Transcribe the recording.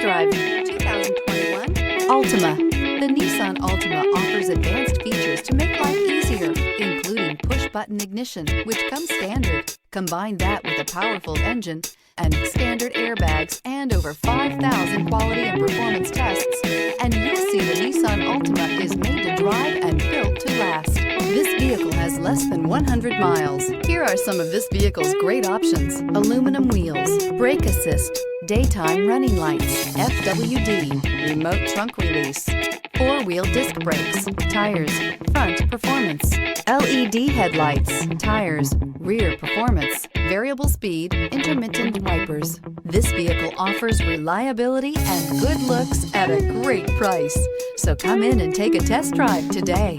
drive 2021 Altima. The Nissan Altima offers advanced features to make life easier, including push-button ignition, which comes standard. Combine that with a powerful engine and standard airbags and over 5,000 quality and performance tests, and you'll see the Nissan Altima is made to drive and built to last. This vehicle has less than 100 miles. Here are some of this vehicle's great options: aluminum wheels, brake assist, daytime running lights, FWD, remote trunk release, four-wheel disc brakes, tires, front performance, LED headlights, tires, rear performance, variable speed, intermittent wipers. This vehicle offers reliability and good looks at a great price. So come in and take a test drive today.